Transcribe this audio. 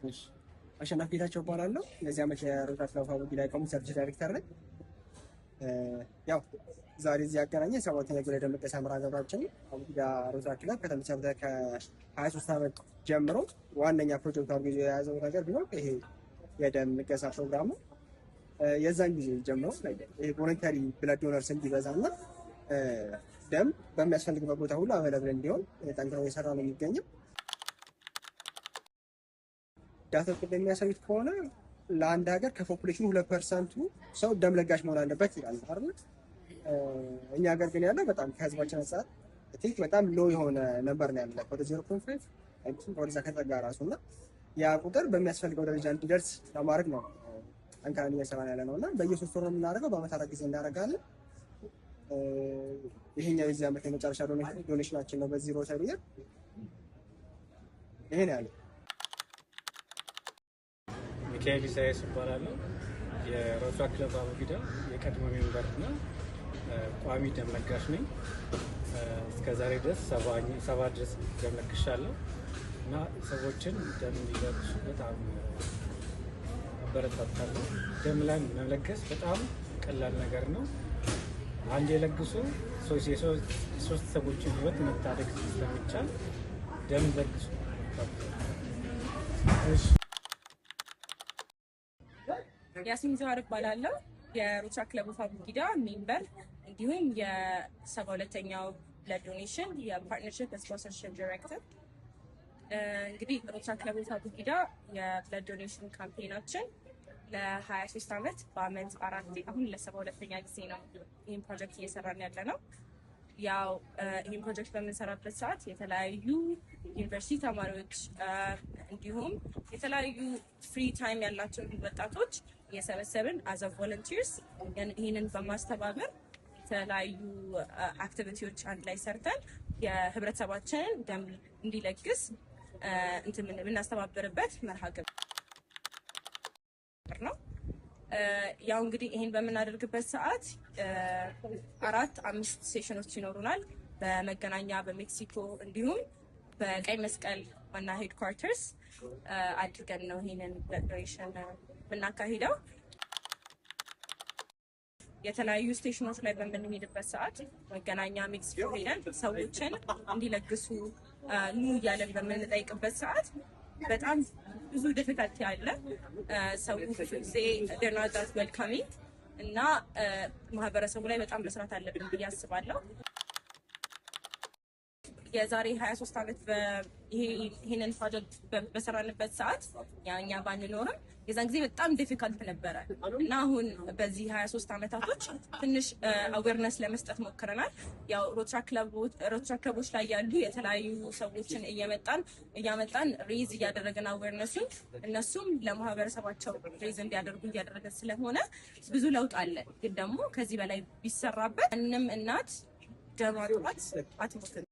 እሺ አሸናፊ ጌታቸው እባላለሁ። የዚህ ዓመት የሮዛ ክለብ አቡጊዳ ኮሚኒቲ ዳይሬክተር ነኝ። ያው ዛሬ እዚህ ያገናኘን 7ኛ ዙር የደም ልገሳ መርሃ ግብራችን አቡጊዳ ሮዛ ክለብ ከተመሰረተ ከ23 ዓመት ጀምሮ ዋነኛ ፕሮጀክት አድርጎ የያዘው ነገር ቢኖር ይሄ የደም ልገሳ ፕሮግራሙ የዛን ጊዜ ጀምሮ ይሄ ቮለንተሪ ብለድ ዶነርስ እንዲበዛና ደም በሚያስፈልግበት ቦታ ሁሉ አቬለብል እንዲሆን ጠንክረው እየሰራ ነው የሚገኘው። ዳታዎች እንደሚያሳዩት ከሆነ ለአንድ ሀገር ከፖፑሌሽኑ 2% ሰው ደም ለጋሽ መሆን አለበት ይላል አይደል? እኛ ሀገር ግን ያለው በጣም ከህዝባችን አንፃር በጣም ሎ የሆነ ነበር ነው ያለው ወደ 0.5 ወደዛ ከተጠጋ ራሱ እና ያ ቁጥር በሚያስፈልገው ደረጃ እንዲደርስ ለማድረግ ነው ጠንካራ እየሰራን ያለ ነው እና በየ3 ወሩ የምናደርገው በአመት 4 ጊዜ እናደርጋለን። ይሄኛው የዚህ ዓመት የመጨረሻ ዶኔሽናችን ነው በዚህ ሮተሪ ይሄ ነው ያለው። ሚካኤል ኢሳያስ እባላለሁ። የሮዛ ክለብ አቡጊዳ የቀድሞ ሜምበር እና ቋሚ ደም ለጋሽ ነኝ። እስከዛሬ ድረስ 70 ድረስ ደም ለግሻለሁ እና ሰዎችን ደም እንዲለግሱ በጣም አበረታታለሁ። ደም ላይ መለገስ በጣም ቀላል ነገር ነው። አንድ የለግሱ ሶስት ሰዎችን ህይወት መታደግ ስለሚቻል ደም ለግሱ። ያሲን ዛር እባላለሁ። የሮዛ ክለብ አቡጊዳ ሜምበር እንዲሁም የ72ኛው ብለድ ዶኔሽን የፓርትነርሺፕ ስፖንሰርሺፕ ዳይሬክተር። እንግዲህ ሮዛ ክለብ አቡጊዳ የብለድ ዶኔሽን ካምፔናችን ለ23 ዓመት በአመት 4 አሁን ለ72ኛ ጊዜ ነው ይህን ፕሮጀክት እየሰራን ያለ ነው። ያው ይህን ፕሮጀክት በምንሰራበት ሰዓት የተለያዩ ዩኒቨርሲቲ ተማሪዎች እንዲሁም የተለያዩ ፍሪ ታይም ያላቸው ወጣቶች እየሰበሰብን አዘ ቮለንቲርስ ይህንን በማስተባበር የተለያዩ አክቲቪቲዎች አንድ ላይ ሰርተን የህብረተሰባችንን ደም እንዲለግስ የምናስተባብርበት መርሃ ግብር ነው። ያው እንግዲህ ይሄን በምናደርግበት ሰዓት 4-5 ሴሽኖች ይኖሩናል። በመገናኛ በሜክሲኮ እንዲሁም በቀይ መስቀል ዋና ሄድኳርተርስ አድርገን ነው ይሄንን ዶኔሽን የምናካሂደው። የተለያዩ ስቴሽኖች ላይ በምንሄድበት ሰዓት መገናኛ ሜክሲኮ ሄደን ሰዎችን እንዲለግሱ ኑ እያለን በምንጠይቅበት ሰዓት በጣም ብዙ ዲፊካልቲ አለ። ሰው ጊዜ ደናዳት ዌልካሚንግ እና ማህበረሰቡ ላይ በጣም መስራት አለብን ብዬ አስባለሁ። የዛሬ 23 ዓመት ይሄንን ፕሮጀክት በሰራንበት ሰዓት እኛ ባንኖርም የዛን ጊዜ በጣም ዲፊካልት ነበረ እና አሁን በዚህ 23 ዓመታቶች ትንሽ አዌርነስ ለመስጠት ሞክረናል። ያው ሮዛ ክለቦች ላይ ያሉ የተለያዩ ሰዎችን እያመጣን ሬዝ እያደረገን አዌርነሱን እነሱም ለማህበረሰባቸው ሬዝ እንዲያደርጉ እያደረገን ስለሆነ ብዙ ለውጥ አለ። ግን ደግሞ ከዚህ በላይ ቢሰራበት ምንም እናት ደም አጥባት አትሞትም።